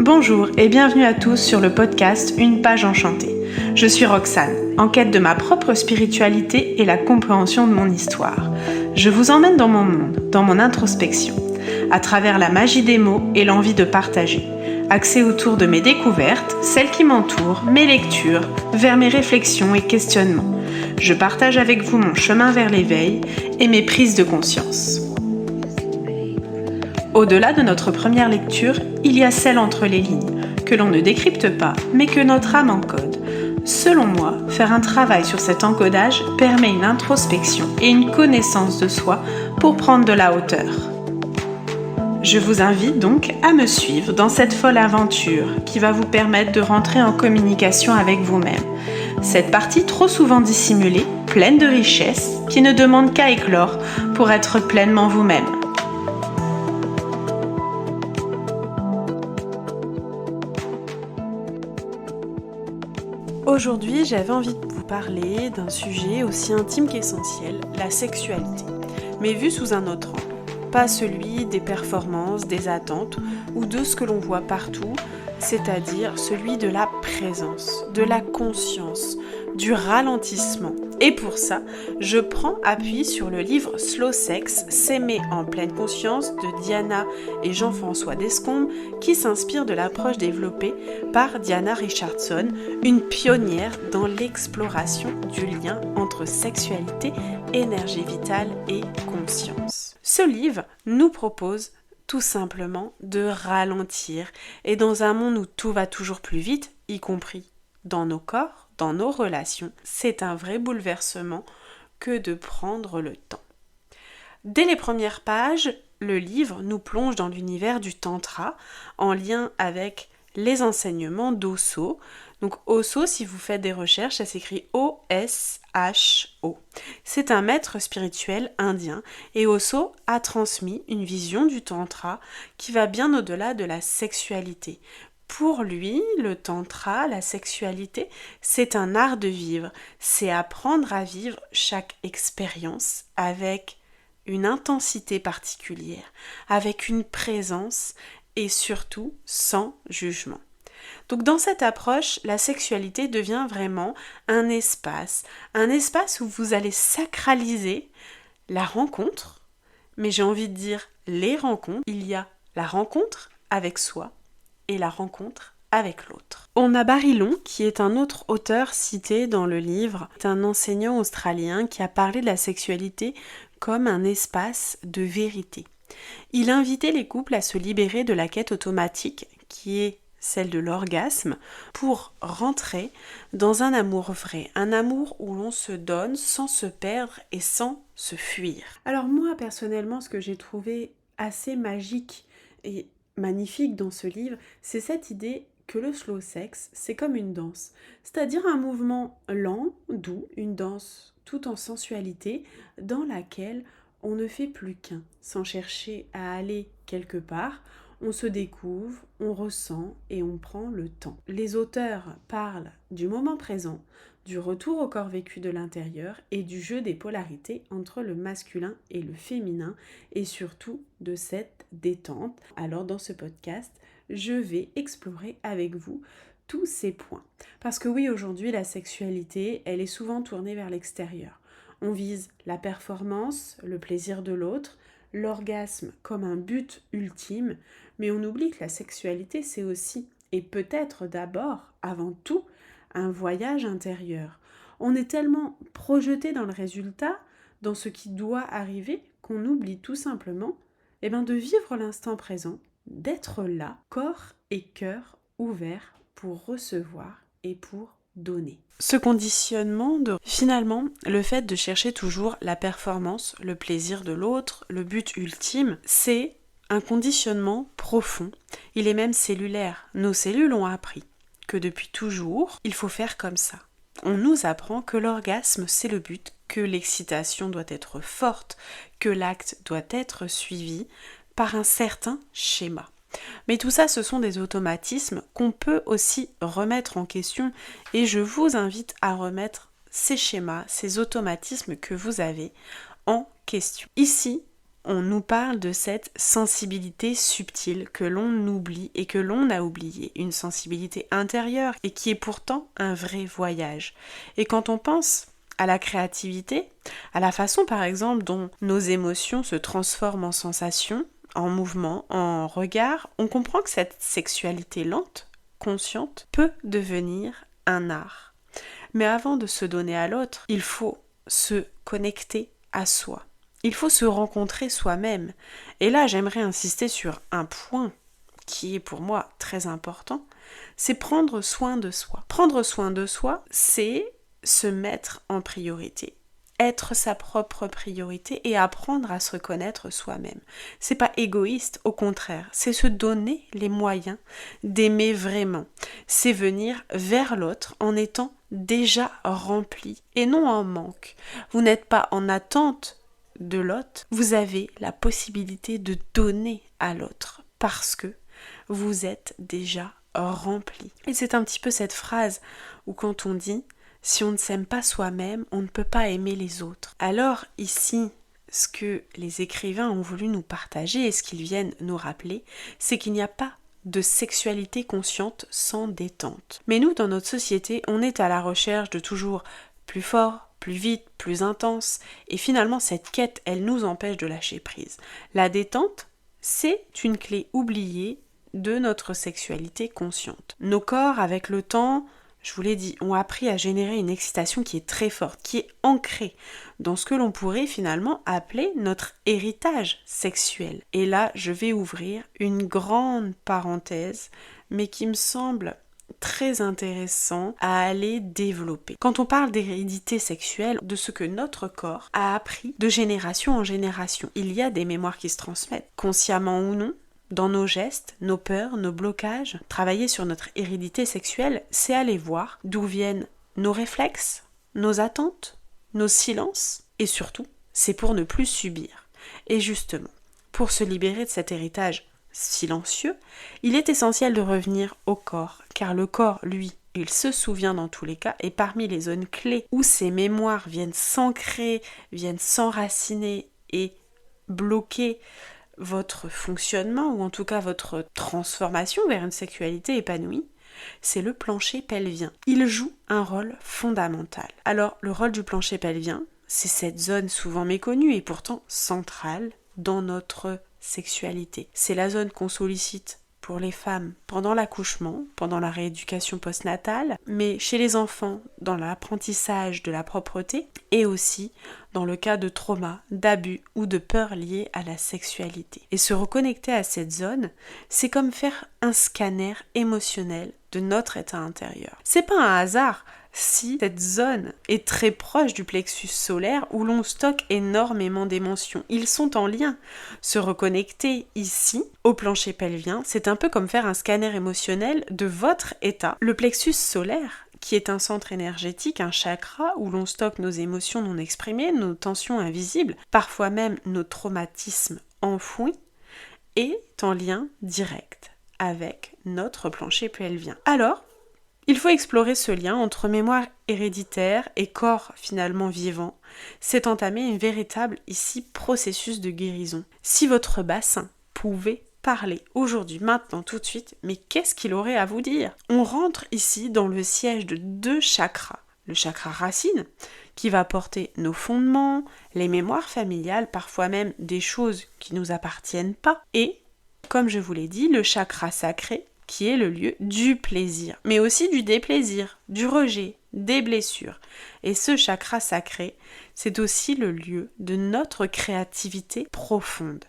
Bonjour et bienvenue à tous sur le podcast Une page enchantée. Je suis Roxane, en quête de ma propre spiritualité et la compréhension de mon histoire. Je vous emmène dans mon monde, dans mon introspection, à travers la magie des mots et l'envie de partager. Axée autour de mes découvertes, celles qui m'entourent, mes lectures, vers mes réflexions et questionnements. Je partage avec vous mon chemin vers l'éveil et mes prises de conscience. Au-delà de notre première lecture, il y a celle entre les lignes, que l'on ne décrypte pas, mais que notre âme encode. Selon moi, faire un travail sur cet encodage permet une introspection et une connaissance de soi pour prendre de la hauteur. Je vous invite donc à me suivre dans cette folle aventure qui va vous permettre de rentrer en communication avec vous-même. Cette partie trop souvent dissimulée, pleine de richesses, qui ne demande qu'à éclore pour être pleinement vous-même. Aujourd'hui, j'avais envie de vous parler d'un sujet aussi intime qu'essentiel, la sexualité, mais vu sous un autre angle, pas celui des performances, des attentes ou de ce que l'on voit partout, c'est-à-dire celui de la présence, de la conscience, du ralentissement. Et pour ça, je prends appui sur le livre Slow Sex, s'aimer en pleine conscience de Diana et Jean-François Descombes, qui s'inspire de l'approche développée par Diana Richardson, une pionnière dans l'exploration du lien entre sexualité, énergie vitale et conscience. Ce livre nous propose tout simplement de ralentir, et dans un monde où tout va toujours plus vite, y compris dans nos corps, dans nos relations, c'est un vrai bouleversement que de prendre le temps. Dès les premières pages, le livre nous plonge dans l'univers du tantra en lien avec les enseignements d'Osho. Donc Osho, si vous faites des recherches, ça s'écrit O-S-H-O. C'est un maître spirituel indien et Osho a transmis une vision du tantra qui va bien au-delà de la sexualité. Pour lui, le tantra, la sexualité, c'est un art de vivre. C'est apprendre à vivre chaque expérience avec une intensité particulière, avec une présence et surtout sans jugement. Donc dans cette approche, la sexualité devient vraiment un espace où vous allez sacraliser la rencontre, mais j'ai envie de dire les rencontres. Il y a la rencontre avec soi et la rencontre avec l'autre. On a Barry Long, qui est un autre auteur cité dans le livre, c'est un enseignant australien qui a parlé de la sexualité comme un espace de vérité. Il invitait les couples à se libérer de la quête automatique qui est celle de l'orgasme, pour rentrer dans un amour vrai, un amour où l'on se donne sans se perdre et sans se fuir. Alors moi, personnellement, ce que j'ai trouvé assez magique et magnifique dans ce livre, c'est cette idée que le slow sex, c'est comme une danse, c'est-à-dire un mouvement lent, doux, une danse tout en sensualité, dans laquelle on ne fait plus qu'un, sans chercher à aller quelque part. On se découvre, on ressent et on prend le temps. Les auteurs parlent du moment présent, du retour au corps vécu de l'intérieur et du jeu des polarités entre le masculin et le féminin et surtout de cette détente. Alors dans ce podcast, je vais explorer avec vous tous ces points. Parce que oui, aujourd'hui, la sexualité, elle est souvent tournée vers l'extérieur. On vise la performance, le plaisir de l'autre, l'orgasme comme un but ultime, mais on oublie que la sexualité, c'est aussi, et peut-être d'abord, avant tout, un voyage intérieur. On est tellement projeté dans le résultat, dans ce qui doit arriver, qu'on oublie tout simplement de vivre l'instant présent, d'être là, corps et cœur ouverts pour recevoir et pour donner. Ce conditionnement finalement, le fait de chercher toujours la performance, le plaisir de l'autre, le but ultime, c'est un conditionnement profond. Il est même cellulaire. Nos cellules ont appris que depuis toujours, il faut faire comme ça. On nous apprend que l'orgasme, c'est le but, que l'excitation doit être forte, que l'acte doit être suivi par un certain schéma. Mais tout ça, ce sont des automatismes qu'on peut aussi remettre en question et je vous invite à remettre ces schémas, ces automatismes que vous avez en question. Ici, on nous parle de cette sensibilité subtile que l'on oublie et que l'on a oubliée, une sensibilité intérieure et qui est pourtant un vrai voyage. Et quand on pense à la créativité, à la façon par exemple dont nos émotions se transforment en sensations, en mouvements, en regards, on comprend que cette sexualité lente, consciente, peut devenir un art. Mais avant de se donner à l'autre, il faut se connecter à soi. Il faut se rencontrer soi-même. Et là, j'aimerais insister sur un point qui est pour moi très important, c'est prendre soin de soi. Prendre soin de soi, c'est se mettre en priorité, être sa propre priorité et apprendre à se reconnaître soi-même. C'est pas égoïste, au contraire, c'est se donner les moyens d'aimer vraiment. C'est venir vers l'autre en étant déjà rempli et non en manque. Vous n'êtes pas en attente de l'autre, vous avez la possibilité de donner à l'autre parce que vous êtes déjà rempli. Et c'est un petit peu cette phrase où quand on dit « si on ne s'aime pas soi-même, on ne peut pas aimer les autres ». Alors ici, ce que les écrivains ont voulu nous partager et ce qu'ils viennent nous rappeler, c'est qu'il n'y a pas de sexualité consciente sans détente. Mais nous, dans notre société, on est à la recherche de toujours plus fort, plus vite, plus intense, et finalement cette quête, elle nous empêche de lâcher prise. La détente, c'est une clé oubliée de notre sexualité consciente. Nos corps, avec le temps, je vous l'ai dit, ont appris à générer une excitation qui est très forte, qui est ancrée dans ce que l'on pourrait finalement appeler notre héritage sexuel. Et là, je vais ouvrir une grande parenthèse, mais qui me semble très intéressant à aller développer. Quand on parle d'hérédité sexuelle, de ce que notre corps a appris de génération en génération, il y a des mémoires qui se transmettent, consciemment ou non, dans nos gestes, nos peurs, nos blocages. Travailler sur notre hérédité sexuelle, c'est aller voir d'où viennent nos réflexes, nos attentes, nos silences, et surtout, c'est pour ne plus subir. Et justement, pour se libérer de cet héritage silencieux, il est essentiel de revenir au corps, car le corps, lui, il se souvient dans tous les cas, et parmi les zones clés où ces mémoires viennent s'ancrer, viennent s'enraciner et bloquer votre fonctionnement, ou en tout cas votre transformation vers une sexualité épanouie, c'est le plancher pelvien. Il joue un rôle fondamental. Alors, le rôle du plancher pelvien, c'est cette zone souvent méconnue et pourtant centrale dans notre sexualité. C'est la zone qu'on sollicite pour les femmes pendant l'accouchement, pendant la rééducation postnatale, mais chez les enfants dans l'apprentissage de la propreté et aussi dans le cas de trauma, d'abus ou de peur liées à la sexualité. Et se reconnecter à cette zone, c'est comme faire un scanner émotionnel de notre état intérieur. C'est pas un hasard si cette zone est très proche du plexus solaire où l'on stocke énormément d'émotions. Ils sont en lien. Se reconnecter ici, au plancher pelvien, c'est un peu comme faire un scanner émotionnel de votre état. Le plexus solaire, qui est un centre énergétique, un chakra où l'on stocke nos émotions non exprimées, nos tensions invisibles, parfois même nos traumatismes enfouis, est en lien direct avec notre plancher pelvien. Alors, il faut explorer ce lien entre mémoire héréditaire et corps finalement vivant. C'est entamer un véritable ici processus de guérison. Si votre bassin pouvait parler aujourd'hui, maintenant, tout de suite, mais qu'est-ce qu'il aurait à vous dire ? On rentre ici dans le siège de 2 chakras. Le chakra racine, qui va porter nos fondements, les mémoires familiales, parfois même des choses qui ne nous appartiennent pas, et, comme je vous l'ai dit, le chakra sacré, qui est le lieu du plaisir, mais aussi du déplaisir, du rejet, des blessures. Et ce chakra sacré, c'est aussi le lieu de notre créativité profonde,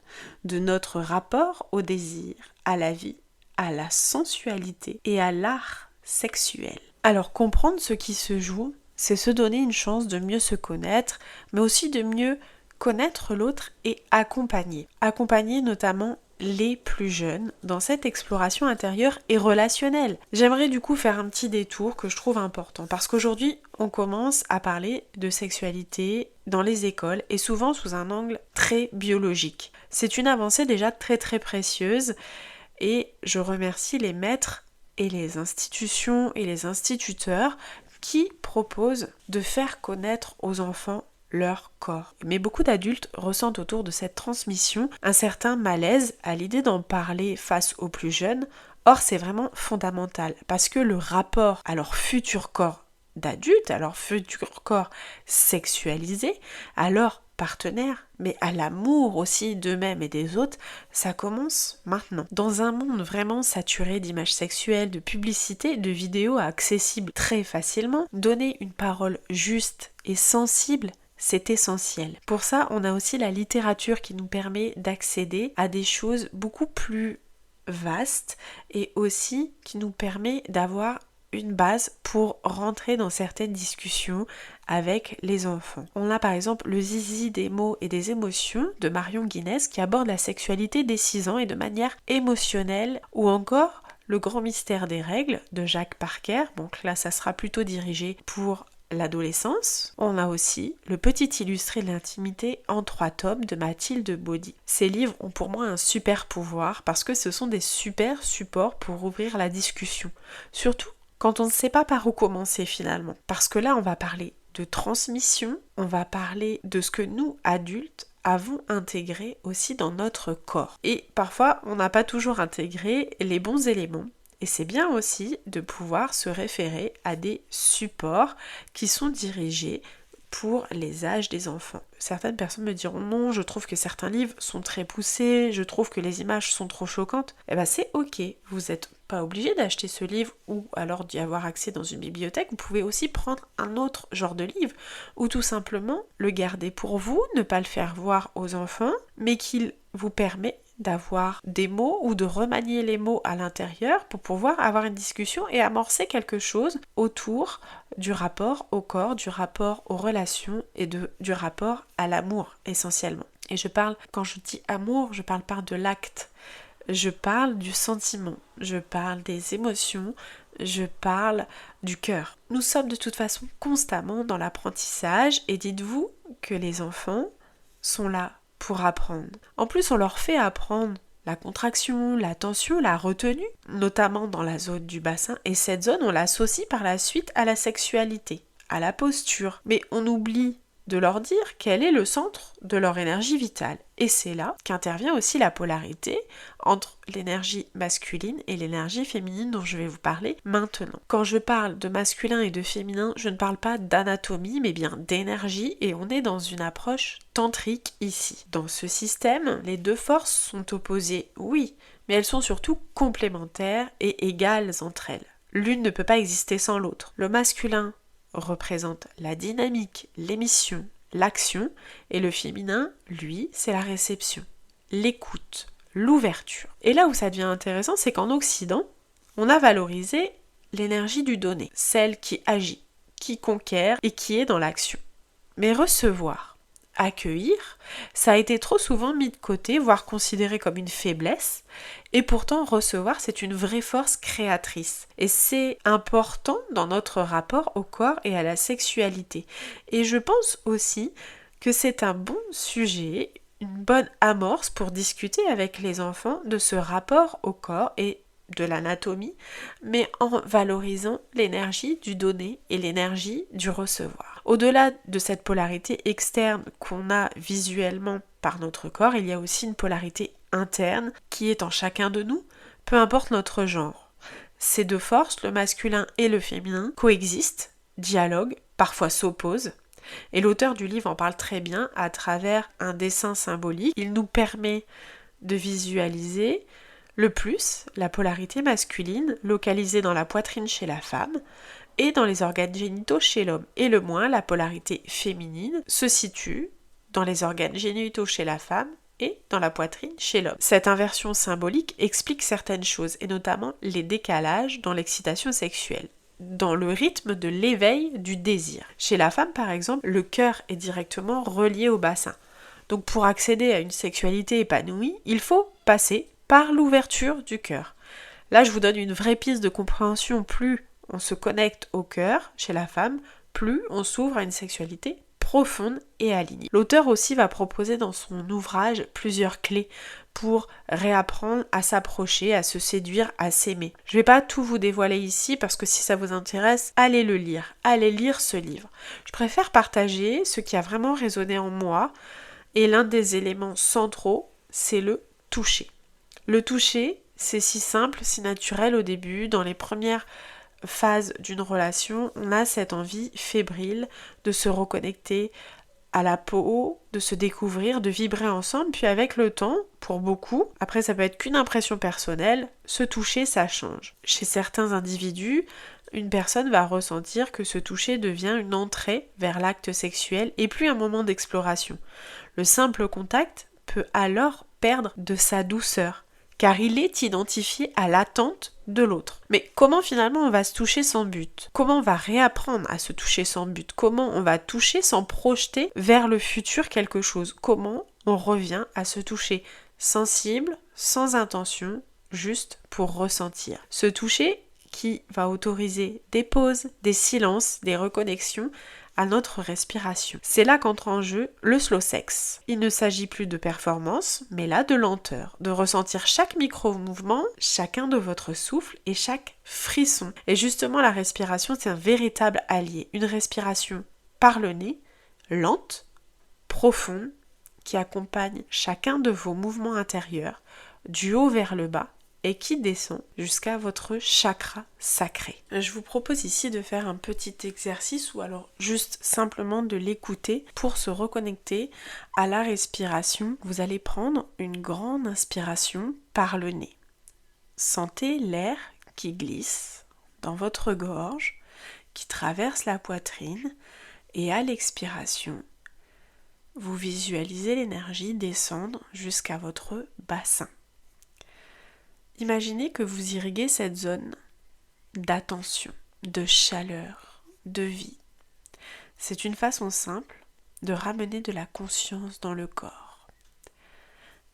de notre rapport au désir, à la vie, à la sensualité et à l'art sexuel. Alors comprendre ce qui se joue, c'est se donner une chance de mieux se connaître, mais aussi de mieux connaître l'autre et accompagner. Accompagner notamment les plus jeunes dans cette exploration intérieure et relationnelle. J'aimerais du coup faire un petit détour que je trouve important parce qu'aujourd'hui on commence à parler de sexualité dans les écoles et souvent sous un angle très biologique. C'est une avancée déjà très très précieuse et je remercie les maîtres et les institutions et les instituteurs qui proposent de faire connaître aux enfants leur corps. Mais beaucoup d'adultes ressentent autour de cette transmission un certain malaise à l'idée d'en parler face aux plus jeunes. Or, c'est vraiment fondamental parce que le rapport à leur futur corps d'adulte, à leur futur corps sexualisé, à leur partenaire, mais à l'amour aussi d'eux-mêmes et des autres, ça commence maintenant. Dans un monde vraiment saturé d'images sexuelles, de publicités, de vidéos accessibles très facilement, donner une parole juste et sensible, c'est essentiel. Pour ça, on a aussi la littérature qui nous permet d'accéder à des choses beaucoup plus vastes et aussi qui nous permet d'avoir une base pour rentrer dans certaines discussions avec les enfants. On a par exemple le Zizi des mots et des émotions de Marion Guinness qui aborde la sexualité dès 6 ans et de manière émotionnelle, ou encore le grand mystère des règles de Jacques Parker. Donc là, ça sera plutôt dirigé pour l'adolescence. On a aussi le petit illustré de l'intimité en 3 tomes de Mathilde Baudy. Ces livres ont pour moi un super pouvoir parce que ce sont des super supports pour ouvrir la discussion. Surtout quand on ne sait pas par où commencer finalement. Parce que là, on va parler de transmission, on va parler de ce que nous, adultes, avons intégré aussi dans notre corps. Et parfois, on n'a pas toujours intégré les bons éléments. Et c'est bien aussi de pouvoir se référer à des supports qui sont dirigés pour les âges des enfants. Certaines personnes me diront non, je trouve que certains livres sont très poussés, je trouve que les images sont trop choquantes. Eh bien c'est ok, vous n'êtes pas obligé d'acheter ce livre ou alors d'y avoir accès dans une bibliothèque. Vous pouvez aussi prendre un autre genre de livre ou tout simplement le garder pour vous, ne pas le faire voir aux enfants, mais qu'il vous permet d'avoir des mots ou de remanier les mots à l'intérieur pour pouvoir avoir une discussion et amorcer quelque chose autour du rapport au corps, du rapport aux relations et du rapport à l'amour essentiellement. Et quand je dis amour, je parle pas de l'acte, je parle du sentiment, je parle des émotions, je parle du cœur. Nous sommes de toute façon constamment dans l'apprentissage et dites-vous que les enfants sont là pour apprendre. En plus, on leur fait apprendre la contraction, la tension, la retenue, notamment dans la zone du bassin, et cette zone, on l'associe par la suite à la sexualité, à la posture. Mais on oublie de leur dire quel est le centre de leur énergie vitale. Et c'est là qu'intervient aussi la polarité entre l'énergie masculine et l'énergie féminine dont je vais vous parler maintenant. Quand je parle de masculin et de féminin, je ne parle pas d'anatomie, mais bien d'énergie, et on est dans une approche tantrique ici. Dans ce système, les deux forces sont opposées, oui, mais elles sont surtout complémentaires et égales entre elles. L'une ne peut pas exister sans l'autre. Le masculin représente la dynamique, l'émission, l'action, et le féminin, lui, c'est la réception, l'écoute, l'ouverture. Et là où ça devient intéressant, c'est qu'en Occident, on a valorisé l'énergie du donner, celle qui agit, qui conquiert et qui est dans l'action. Mais recevoir, accueillir, ça a été trop souvent mis de côté, voire considéré comme une faiblesse, et pourtant recevoir, c'est une vraie force créatrice. Et c'est important dans notre rapport au corps et à la sexualité. Et je pense aussi que c'est un bon sujet, une bonne amorce pour discuter avec les enfants de ce rapport au corps et de l'anatomie, mais en valorisant l'énergie du donner et l'énergie du recevoir. Au-delà de cette polarité externe qu'on a visuellement par notre corps, il y a aussi une polarité interne qui est en chacun de nous, peu importe notre genre. Ces deux forces, le masculin et le féminin, coexistent, dialoguent, parfois s'opposent, et l'auteur du livre en parle très bien à travers un dessin symbolique. Il nous permet de visualiser le plus, la polarité masculine, localisée dans la poitrine chez la femme, et dans les organes génitaux chez l'homme. Et le moins, la polarité féminine se situe dans les organes génitaux chez la femme et dans la poitrine chez l'homme. Cette inversion symbolique explique certaines choses, et notamment les décalages dans l'excitation sexuelle, dans le rythme de l'éveil du désir. Chez la femme, par exemple, le cœur est directement relié au bassin. Donc pour accéder à une sexualité épanouie, il faut passer par l'ouverture du cœur. Là, je vous donne une vraie piste de compréhension. Plus on se connecte au cœur chez la femme, plus on s'ouvre à une sexualité profonde et alignée. L'auteur aussi va proposer dans son ouvrage plusieurs clés pour réapprendre à s'approcher, à se séduire, à s'aimer. Je ne vais pas tout vous dévoiler ici parce que si ça vous intéresse, allez le lire, allez lire ce livre. Je préfère partager ce qui a vraiment résonné en moi et l'un des éléments centraux, c'est le toucher. Le toucher, c'est si simple, si naturel au début, dans les premières phase d'une relation, on a cette envie fébrile de se reconnecter à la peau, de se découvrir, de vibrer ensemble, puis avec le temps, pour beaucoup, après ça peut être qu'une impression personnelle, se toucher ça change. Chez certains individus, une personne va ressentir que ce toucher devient une entrée vers l'acte sexuel et plus un moment d'exploration. Le simple contact peut alors perdre de sa douceur, car il est identifié à l'attente de l'autre. Mais comment finalement on va se toucher sans but? Comment on va réapprendre à se toucher sans but? Comment on va toucher sans projeter vers le futur quelque chose? Comment on revient à se toucher sensible, sans intention, juste pour ressentir? Ce toucher qui va autoriser des pauses, des silences, des reconnexions à notre respiration. C'est là qu'entre en jeu le slow sex. Il ne s'agit plus de performance, mais là de lenteur, de ressentir chaque micro-mouvement, chacun de votre souffle et chaque frisson. Et justement, la respiration, c'est un véritable allié. Une respiration par le nez, lente, profonde, qui accompagne chacun de vos mouvements intérieurs, du haut vers le bas, et qui descend jusqu'à votre chakra sacré. Je vous propose ici de faire un petit exercice ou alors juste simplement de l'écouter pour se reconnecter à la respiration. Vous allez prendre une grande inspiration par le nez. Sentez l'air qui glisse dans votre gorge, qui traverse la poitrine et à l'expiration, vous visualisez l'énergie descendre jusqu'à votre bassin. Imaginez que vous irriguez cette zone d'attention, de chaleur, de vie. C'est une façon simple de ramener de la conscience dans le corps.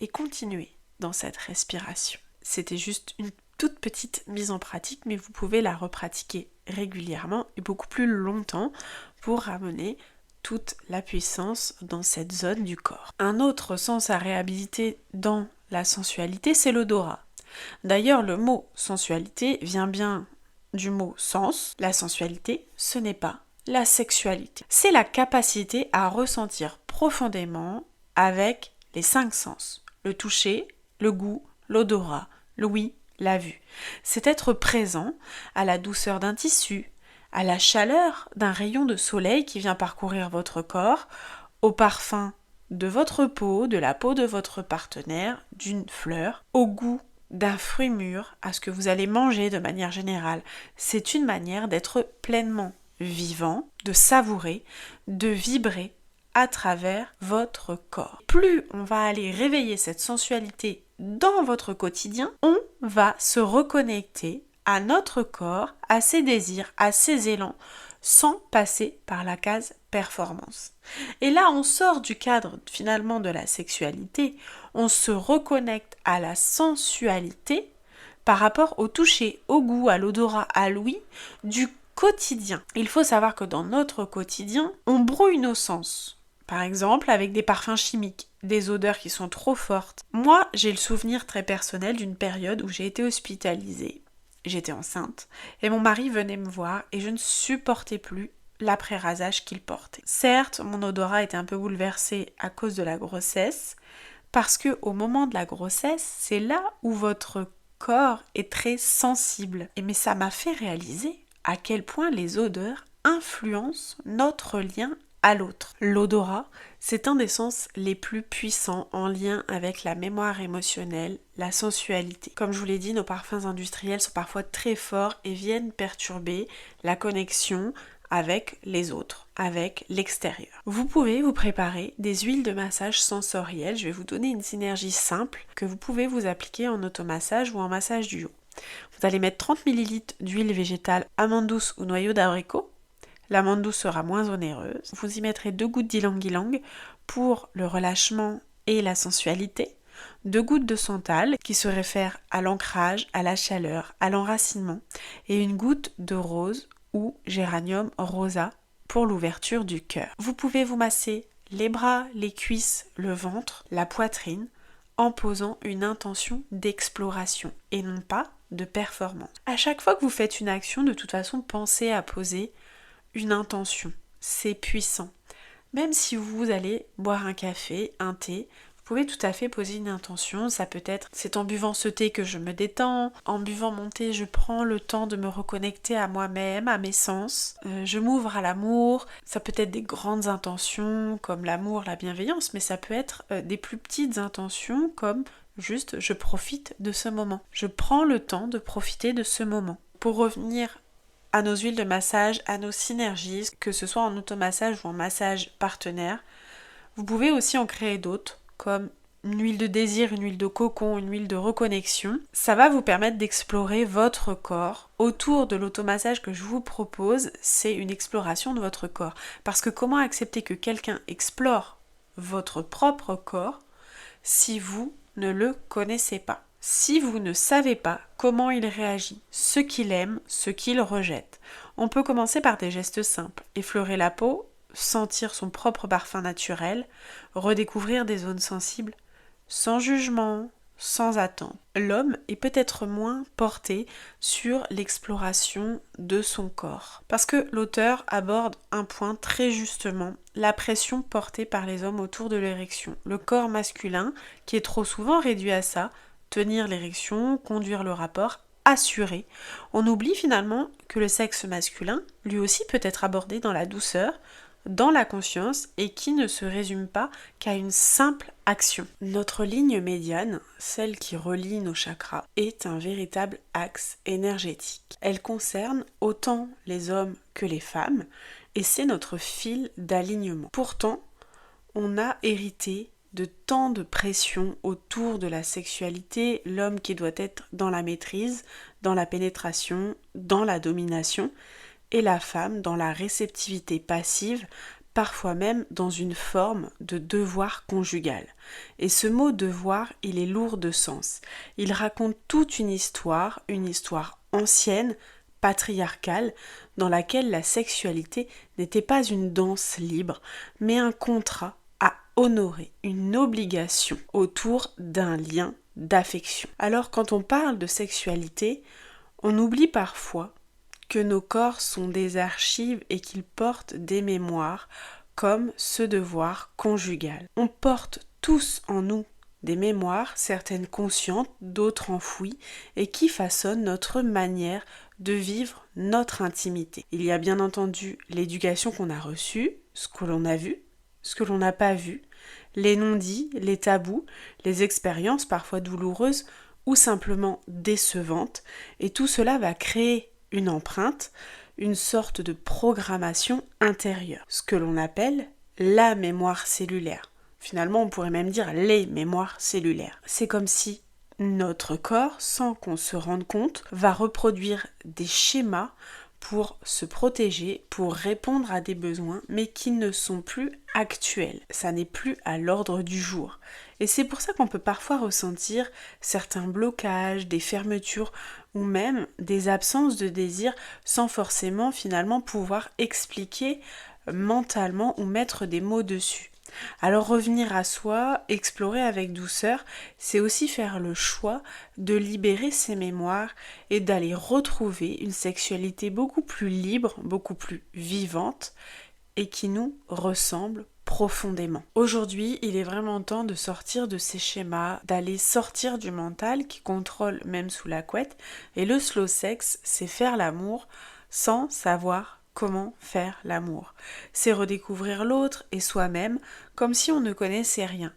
Et continuez dans cette respiration. C'était juste une toute petite mise en pratique, mais vous pouvez la repratiquer régulièrement et beaucoup plus longtemps pour ramener toute la puissance dans cette zone du corps. Un autre sens à réhabiliter dans la sensualité, c'est l'odorat. D'ailleurs, le mot sensualité vient bien du mot sens. La sensualité, ce n'est pas la sexualité. C'est la capacité à ressentir profondément avec les 5 sens. Le toucher, le goût, l'odorat, l'ouïe, la vue. C'est être présent à la douceur d'un tissu, à la chaleur d'un rayon de soleil qui vient parcourir votre corps, au parfum de votre peau, de la peau de votre partenaire, d'une fleur, au goût d'un fruit mûr, à ce que vous allez manger de manière générale. C'est une manière d'être pleinement vivant, de savourer, de vibrer à travers votre corps. Plus on va aller réveiller cette sensualité dans votre quotidien, on va se reconnecter à notre corps, à ses désirs, à ses élans, sans passer par la case performance. Et là, on sort du cadre finalement de la sexualité, on se reconnecte à la sensualité par rapport au toucher, au goût, à l'odorat, à l'ouïe du quotidien. Il faut savoir que dans notre quotidien, on brouille nos sens. Par exemple, avec des parfums chimiques, des odeurs qui sont trop fortes. Moi, j'ai le souvenir très personnel d'une période où j'ai été hospitalisée. J'étais enceinte et mon mari venait me voir et je ne supportais plus l'après-rasage qu'il portait. Certes, mon odorat était un peu bouleversé à cause de la grossesse, parce que au moment de la grossesse, c'est là où votre corps est très sensible. Mais ça m'a fait réaliser à quel point les odeurs influencent notre lien à l'autre. L'odorat, c'est un des sens les plus puissants en lien avec la mémoire émotionnelle, la sensualité. Comme je vous l'ai dit, nos parfums industriels sont parfois très forts et viennent perturber la connexion avec les autres, avec l'extérieur. Vous pouvez vous préparer des huiles de massage sensorielles. Je vais vous donner une synergie simple que vous pouvez vous appliquer en automassage ou en massage du haut. Vous allez mettre 30 ml d'huile végétale amande douce ou noyau d'abricot. L'amande douce sera moins onéreuse. Vous y mettrez 2 gouttes d'ylang-ylang pour le relâchement et la sensualité. 2 gouttes de santal qui se réfèrent à l'ancrage, à la chaleur, à l'enracinement. Et 1 goutte de rose ou géranium rosa pour l'ouverture du cœur. Vous pouvez vous masser les bras, les cuisses, le ventre, la poitrine, en posant une intention d'exploration et non pas de performance. À chaque fois que vous faites une action, de toute façon, pensez à poser une intention. C'est puissant. Même si vous allez boire un café, un thé, vous pouvez tout à fait poser une intention. Ça peut être, c'est en buvant ce thé que je me détends, en buvant mon thé, je prends le temps de me reconnecter à moi-même, à mes sens, je m'ouvre à l'amour. Ça peut être des grandes intentions comme l'amour, la bienveillance, mais ça peut être des plus petites intentions comme juste je profite de ce moment. Je prends le temps de profiter de ce moment. Pour revenir à nos huiles de massage, à nos synergies, que ce soit en automassage ou en massage partenaire, vous pouvez aussi en créer d'autres, comme une huile de désir, une huile de cocon, une huile de reconnexion. Ça va vous permettre d'explorer votre corps. Autour de l'automassage que je vous propose, c'est une exploration de votre corps. Parce que comment accepter que quelqu'un explore votre propre corps si vous ne le connaissez pas? Si vous ne savez pas comment il réagit, ce qu'il aime, ce qu'il rejette, on peut commencer par des gestes simples. Effleurer la peau, sentir son propre parfum naturel, redécouvrir des zones sensibles, sans jugement, sans attente. L'homme est peut-être moins porté sur l'exploration de son corps. Parce que l'auteur aborde un point très justement, la pression portée par les hommes autour de l'érection. Le corps masculin, qui est trop souvent réduit à ça, tenir l'érection, conduire le rapport, assurer. On oublie finalement que le sexe masculin, lui aussi peut être abordé dans la douceur, dans la conscience et qui ne se résume pas qu'à une simple action. Notre ligne médiane, celle qui relie nos chakras, est un véritable axe énergétique. Elle concerne autant les hommes que les femmes et c'est notre fil d'alignement. Pourtant, on a hérité de tant de pression autour de la sexualité, l'homme qui doit être dans la maîtrise, dans la pénétration, dans la domination, et la femme dans la réceptivité passive, parfois même dans une forme de devoir conjugal. Et ce mot devoir, il est lourd de sens. Il raconte toute une histoire ancienne, patriarcale, dans laquelle la sexualité n'était pas une danse libre, mais un contrat à honorer, une obligation autour d'un lien d'affection. Alors quand on parle de sexualité, on oublie parfois que nos corps sont des archives et qu'ils portent des mémoires comme ce devoir conjugal. On porte tous en nous des mémoires, certaines conscientes, d'autres enfouies, et qui façonnent notre manière de vivre notre intimité. Il y a bien entendu l'éducation qu'on a reçue, ce que l'on a vu, ce que l'on n'a pas vu, les non-dits, les tabous, les expériences parfois douloureuses ou simplement décevantes, et tout cela va créer une empreinte, une sorte de programmation intérieure, ce que l'on appelle la mémoire cellulaire. Finalement, on pourrait même dire les mémoires cellulaires. C'est comme si notre corps, sans qu'on se rende compte, va reproduire des schémas pour se protéger, pour répondre à des besoins, mais qui ne sont plus actuels. Ça n'est plus à l'ordre du jour. Et c'est pour ça qu'on peut parfois ressentir certains blocages, des fermetures ou même des absences de désir sans forcément finalement pouvoir expliquer mentalement ou mettre des mots dessus. Alors revenir à soi, explorer avec douceur, c'est aussi faire le choix de libérer ses mémoires et d'aller retrouver une sexualité beaucoup plus libre, beaucoup plus vivante et qui nous ressemble profondément. Aujourd'hui, il est vraiment temps de sortir de ces schémas, d'aller sortir du mental qui contrôle même sous la couette. Et le slow sex, c'est faire l'amour sans savoir comment faire l'amour. C'est redécouvrir l'autre et soi-même comme si on ne connaissait rien.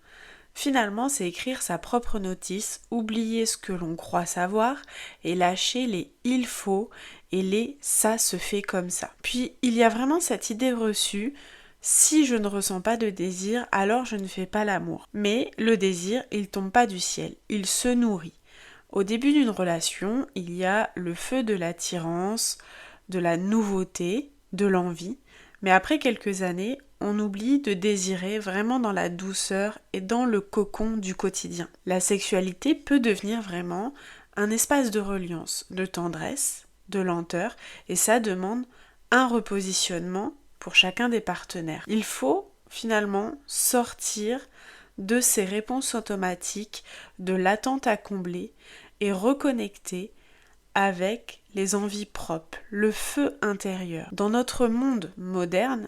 Finalement, c'est écrire sa propre notice, oublier ce que l'on croit savoir et lâcher les « il faut » et les « ça se fait comme ça ». Puis, il y a vraiment cette idée reçue, si je ne ressens pas de désir, alors je ne fais pas l'amour. Mais le désir, il tombe pas du ciel, il se nourrit. Au début d'une relation, il y a le feu de l'attirance, de la nouveauté, de l'envie, mais après quelques années, on oublie de désirer vraiment dans la douceur et dans le cocon du quotidien. La sexualité peut devenir vraiment un espace de reliance, de tendresse, de lenteur, et ça demande un repositionnement, pour chacun des partenaires. Il faut finalement sortir de ces réponses automatiques, de l'attente à combler et reconnecter avec les envies propres, le feu intérieur. Dans notre monde moderne,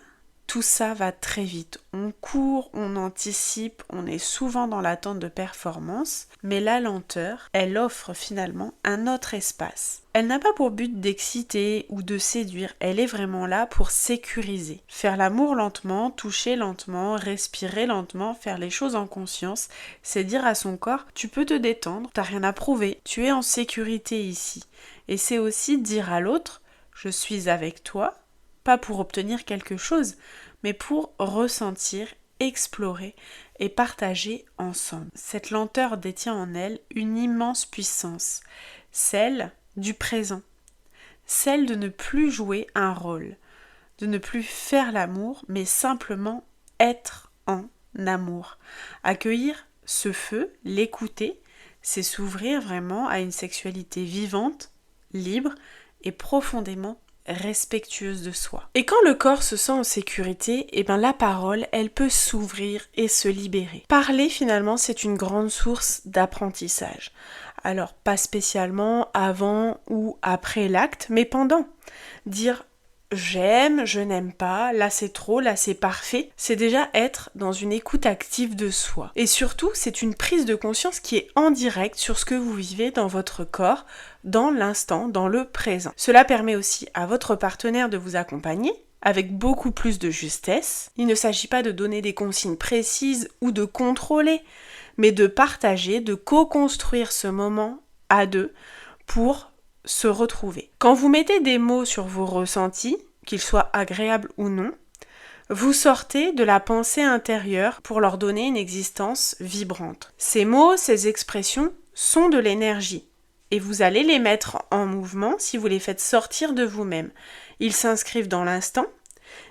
tout ça va très vite. On court, on anticipe, on est souvent dans l'attente de performance, mais la lenteur, elle offre finalement un autre espace. Elle n'a pas pour but d'exciter ou de séduire, elle est vraiment là pour sécuriser. Faire l'amour lentement, toucher lentement, respirer lentement, faire les choses en conscience, c'est dire à son corps, tu peux te détendre, t'as rien à prouver, tu es en sécurité ici. Et c'est aussi dire à l'autre, je suis avec toi, pas pour obtenir quelque chose, mais pour ressentir, explorer et partager ensemble. Cette lenteur détient en elle une immense puissance, celle du présent, celle de ne plus jouer un rôle, de ne plus faire l'amour, mais simplement être en amour. Accueillir ce feu, l'écouter, c'est s'ouvrir vraiment à une sexualité vivante, libre et profondément respectueuse de soi. Et quand le corps se sent en sécurité, la parole, elle peut s'ouvrir et se libérer. Parler, finalement, c'est une grande source d'apprentissage. Alors, pas spécialement avant ou après l'acte, mais pendant. Dire j'aime, je n'aime pas, là c'est trop, là c'est parfait, c'est déjà être dans une écoute active de soi. Et surtout, c'est une prise de conscience qui est en direct sur ce que vous vivez dans votre corps, dans l'instant, dans le présent. Cela permet aussi à votre partenaire de vous accompagner avec beaucoup plus de justesse. Il ne s'agit pas de donner des consignes précises ou de contrôler, mais de partager, de co-construire ce moment à deux pour se retrouver. Quand vous mettez des mots sur vos ressentis, qu'ils soient agréables ou non, vous sortez de la pensée intérieure pour leur donner une existence vibrante. Ces mots, ces expressions sont de l'énergie et vous allez les mettre en mouvement si vous les faites sortir de vous-même. Ils s'inscrivent dans l'instant,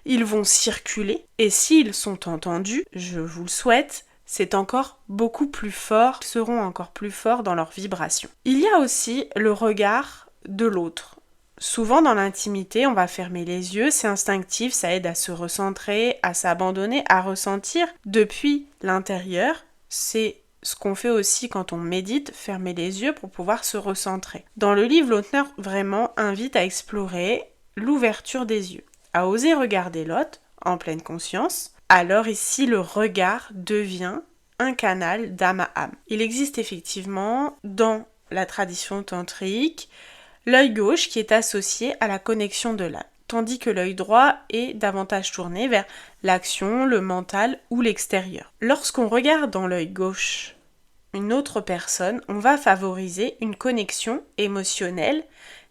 ils vont circuler et s'ils sont entendus, je vous le souhaite, c'est encore beaucoup plus fort, ils seront encore plus forts dans leur vibration. Il y a aussi le regard de l'autre. Souvent dans l'intimité, on va fermer les yeux, c'est instinctif, ça aide à se recentrer, à s'abandonner, à ressentir depuis l'intérieur. C'est ce qu'on fait aussi quand on médite, fermer les yeux pour pouvoir se recentrer. Dans le livre, l'auteur vraiment invite à explorer l'ouverture des yeux, à oser regarder l'autre en pleine conscience. Alors ici, le regard devient un canal d'âme à âme. Il existe effectivement dans la tradition tantrique l'œil gauche qui est associé à la connexion de l'âme, tandis que l'œil droit est davantage tourné vers l'action, le mental ou l'extérieur. Lorsqu'on regarde dans l'œil gauche une autre personne, on va favoriser une connexion émotionnelle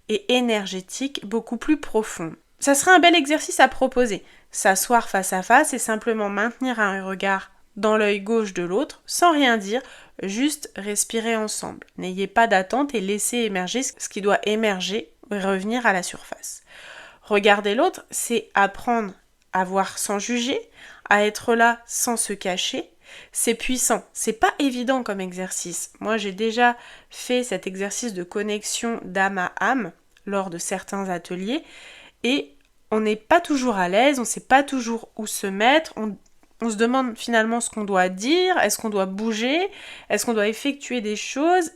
et énergétique beaucoup plus profonde. Ça serait un bel exercice à proposer. S'asseoir face à face et simplement maintenir un regard dans l'œil gauche de l'autre sans rien dire, juste respirer ensemble. N'ayez pas d'attente et laissez émerger ce qui doit émerger et revenir à la surface. Regarder l'autre, c'est apprendre à voir sans juger, à être là sans se cacher. C'est puissant, c'est pas évident comme exercice. Moi j'ai déjà fait cet exercice de connexion d'âme à âme lors de certains ateliers et on n'est pas toujours à l'aise, on ne sait pas toujours où se mettre, on se demande finalement ce qu'on doit dire, est-ce qu'on doit bouger, est-ce qu'on doit effectuer des choses.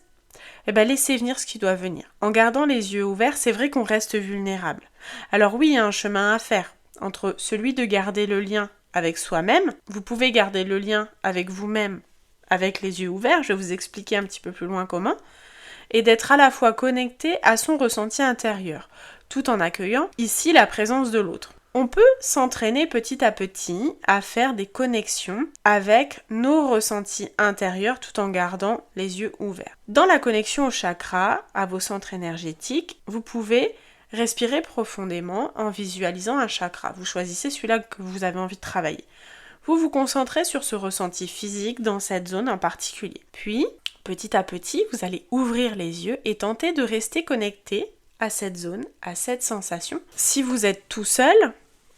Laissez venir ce qui doit venir. En gardant les yeux ouverts, c'est vrai qu'on reste vulnérable. Alors oui, il y a un chemin à faire entre celui de garder le lien avec soi-même, vous pouvez garder le lien avec vous-même avec les yeux ouverts, je vais vous expliquer un petit peu plus loin comment, et d'être à la fois connecté à son ressenti intérieur, tout en accueillant ici la présence de l'autre. On peut s'entraîner petit à petit à faire des connexions avec nos ressentis intérieurs tout en gardant les yeux ouverts. Dans la connexion au chakra, à vos centres énergétiques, vous pouvez respirer profondément en visualisant un chakra. Vous choisissez celui-là que vous avez envie de travailler. Vous vous concentrez sur ce ressenti physique dans cette zone en particulier. Puis, petit à petit, vous allez ouvrir les yeux et tenter de rester connecté à cette zone, à cette sensation. Si vous êtes tout seul,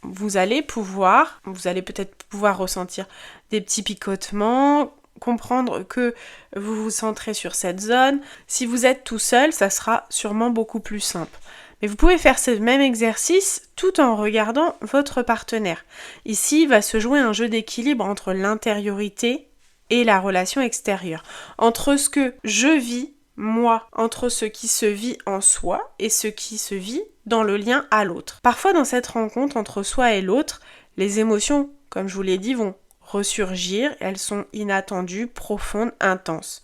vous allez peut-être pouvoir ressentir des petits picotements, comprendre que vous vous centrez sur cette zone. Si vous êtes tout seul, ça sera sûrement beaucoup plus simple. Et vous pouvez faire ce même exercice tout en regardant votre partenaire. Ici, va se jouer un jeu d'équilibre entre l'intériorité et la relation extérieure. Entre ce que je vis, moi, entre ce qui se vit en soi et ce qui se vit dans le lien à l'autre. Parfois, dans cette rencontre entre soi et l'autre, les émotions, comme je vous l'ai dit, vont ressurgir. Elles sont inattendues, profondes, intenses.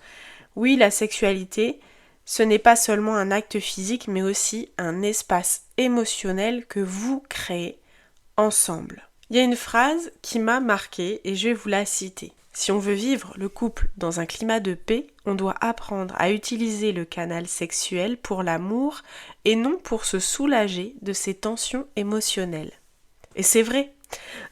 Oui, la sexualité, ce n'est pas seulement un acte physique, mais aussi un espace émotionnel que vous créez ensemble. Il y a une phrase qui m'a marquée et je vais vous la citer. Si on veut vivre le couple dans un climat de paix, on doit apprendre à utiliser le canal sexuel pour l'amour et non pour se soulager de ses tensions émotionnelles. Et c'est vrai.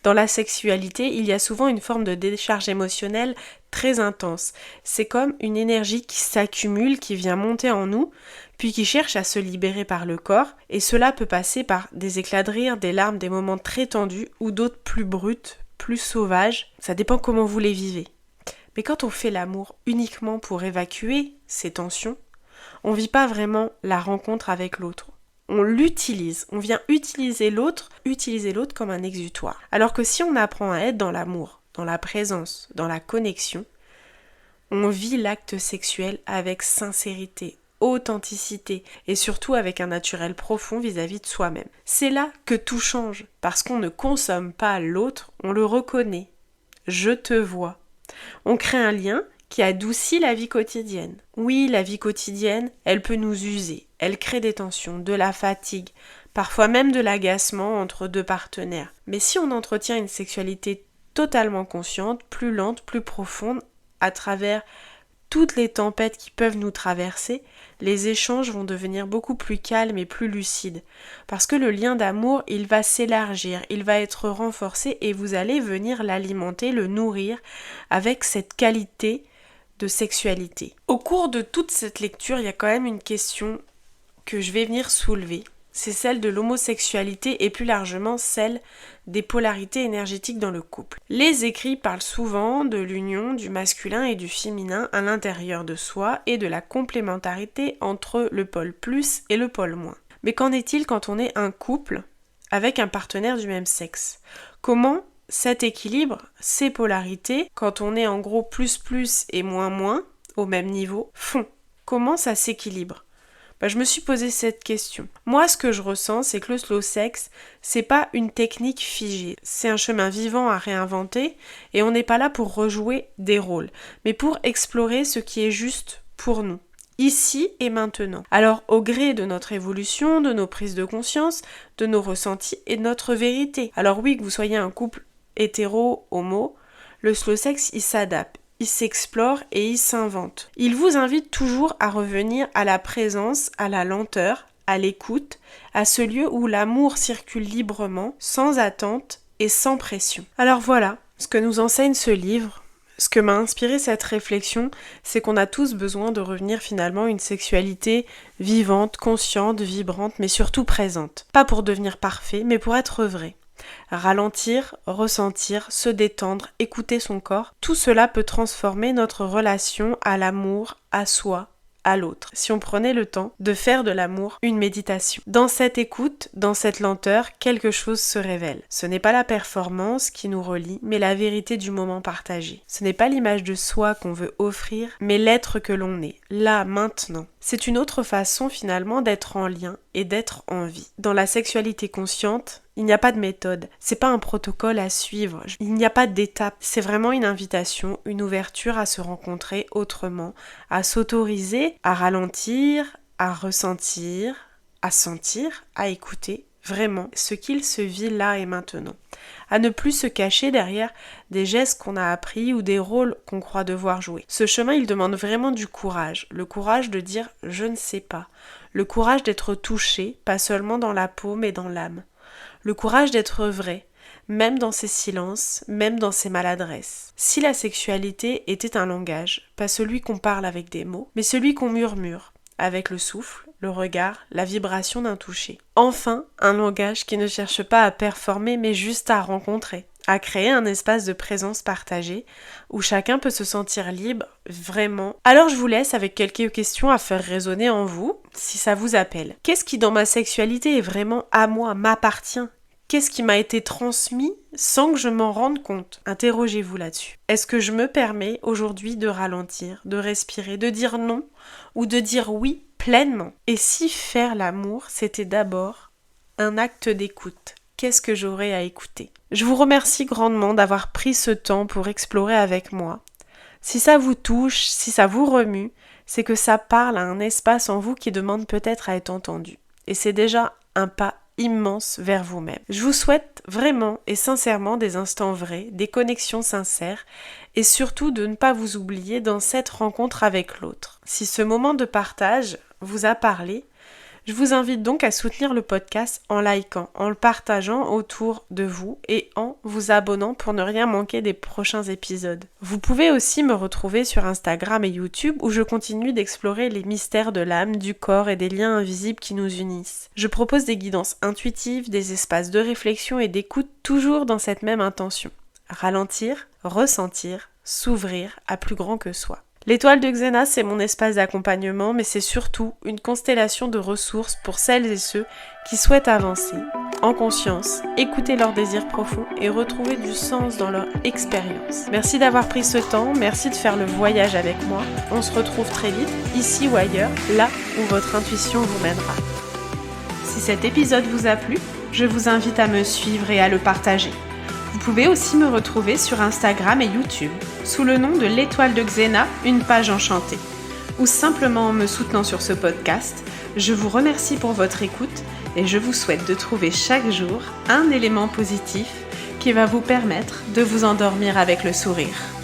Dans la sexualité, il y a souvent une forme de décharge émotionnelle très intense. C'est comme une énergie qui s'accumule, qui vient monter en nous, puis qui cherche à se libérer par le corps, et cela peut passer par des éclats de rire, des larmes, des moments très tendus, ou d'autres plus bruts, plus sauvages. Ça dépend comment vous les vivez. Mais quand on fait l'amour uniquement pour évacuer ces tensions, on ne vit pas vraiment la rencontre avec l'autre. On l'utilise, on vient utiliser l'autre comme un exutoire. Alors que si on apprend à être dans l'amour, dans la présence, dans la connexion, on vit l'acte sexuel avec sincérité, authenticité et surtout avec un naturel profond vis-à-vis de soi-même. C'est là que tout change, parce qu'on ne consomme pas l'autre, on le reconnaît. Je te vois. On crée un lien qui adoucit la vie quotidienne. Oui, la vie quotidienne, elle peut nous user. Elle crée des tensions, de la fatigue, parfois même de l'agacement entre deux partenaires. Mais si on entretient une sexualité totalement consciente, plus lente, plus profonde, à travers toutes les tempêtes qui peuvent nous traverser, les échanges vont devenir beaucoup plus calmes et plus lucides. Parce que le lien d'amour, il va s'élargir, il va être renforcé et vous allez venir l'alimenter, le nourrir avec cette qualité de sexualité. Au cours de toute cette lecture, il y a quand même une question que je vais venir soulever. C'est celle de l'homosexualité et plus largement celle des polarités énergétiques dans le couple. Les écrits parlent souvent de l'union du masculin et du féminin à l'intérieur de soi et de la complémentarité entre le pôle plus et le pôle moins. Mais qu'en est-il quand on est un couple avec un partenaire du même sexe ? Comment cet équilibre, ces polarités, quand on est en gros plus et moins au même niveau, font ? Comment ça s'équilibre ? Je me suis posé cette question. Moi, ce que je ressens, c'est que le slow sex, c'est pas une technique figée. C'est un chemin vivant à réinventer et on n'est pas là pour rejouer des rôles, mais pour explorer ce qui est juste pour nous, ici et maintenant. Alors, au gré de notre évolution, de nos prises de conscience, de nos ressentis et de notre vérité. Alors oui, que vous soyez un couple hétéro, homo, le slow sex, il s'adapte. Il s'explore et il s'invente. Il vous invite toujours à revenir à la présence, à la lenteur, à l'écoute, à ce lieu où l'amour circule librement, sans attente et sans pression. Alors voilà, ce que nous enseigne ce livre, ce que m'a inspiré cette réflexion, c'est qu'on a tous besoin de revenir finalement à une sexualité vivante, consciente, vibrante, mais surtout présente. Pas pour devenir parfait, mais pour être vrai. Ralentir, ressentir, se détendre, écouter son corps, tout cela peut transformer notre relation à l'amour, à soi, à l'autre. Si on prenait le temps de faire de l'amour une méditation. Dans cette écoute, dans cette lenteur, quelque chose se révèle. Ce n'est pas la performance qui nous relie, mais la vérité du moment partagé. Ce n'est pas l'image de soi qu'on veut offrir, mais l'être que l'on est, là, maintenant. C'est une autre façon finalement d'être en lien et d'être en vie. Dans la sexualité consciente, il n'y a pas de méthode, c'est pas un protocole à suivre, il n'y a pas d'étape, c'est vraiment une invitation, une ouverture à se rencontrer autrement, à s'autoriser, à ralentir, à ressentir, à sentir, à écouter vraiment ce qu'il se vit là et maintenant, à ne plus se cacher derrière des gestes qu'on a appris ou des rôles qu'on croit devoir jouer. Ce chemin, il demande vraiment du courage, le courage de dire « je ne sais pas », le courage d'être touché, pas seulement dans la peau mais dans l'âme. Le courage d'être vrai, même dans ses silences, même dans ses maladresses. Si la sexualité était un langage, pas celui qu'on parle avec des mots, mais celui qu'on murmure, avec le souffle, le regard, la vibration d'un toucher. Enfin, un langage qui ne cherche pas à performer, mais juste à rencontrer, à créer un espace de présence partagée où chacun peut se sentir libre, vraiment. Alors je vous laisse avec quelques questions à faire résonner en vous, si ça vous appelle. Qu'est-ce qui dans ma sexualité est vraiment à moi, m'appartient ? Qu'est-ce qui m'a été transmis sans que je m'en rende compte ? Interrogez-vous là-dessus. Est-ce que je me permets aujourd'hui de ralentir, de respirer, de dire non ou de dire oui pleinement ? Et si faire l'amour, c'était d'abord un acte d'écoute ? Qu'est-ce que j'aurais à écouter ? Je vous remercie grandement d'avoir pris ce temps pour explorer avec moi. Si ça vous touche, si ça vous remue, c'est que ça parle à un espace en vous qui demande peut-être à être entendu. Et c'est déjà un pas immense vers vous-même. Je vous souhaite vraiment et sincèrement des instants vrais, des connexions sincères et surtout de ne pas vous oublier dans cette rencontre avec l'autre. Si ce moment de partage vous a parlé, je vous invite donc à soutenir le podcast en likant, en le partageant autour de vous et en vous abonnant pour ne rien manquer des prochains épisodes. Vous pouvez aussi me retrouver sur Instagram et YouTube où je continue d'explorer les mystères de l'âme, du corps et des liens invisibles qui nous unissent. Je propose des guidances intuitives, des espaces de réflexion et d'écoute toujours dans cette même intention. Ralentir, ressentir, s'ouvrir à plus grand que soi. L'étoile de Xena, c'est mon espace d'accompagnement, mais c'est surtout une constellation de ressources pour celles et ceux qui souhaitent avancer, en conscience, écouter leurs désirs profonds et retrouver du sens dans leur expérience. Merci d'avoir pris ce temps, merci de faire le voyage avec moi. On se retrouve très vite, ici ou ailleurs, là où votre intuition vous mènera. Si cet épisode vous a plu, je vous invite à me suivre et à le partager. Vous pouvez aussi me retrouver sur Instagram et YouTube, sous le nom de l'Étoile de Xena, une page enchantée. Ou simplement en me soutenant sur ce podcast, je vous remercie pour votre écoute et je vous souhaite de trouver chaque jour un élément positif qui va vous permettre de vous endormir avec le sourire.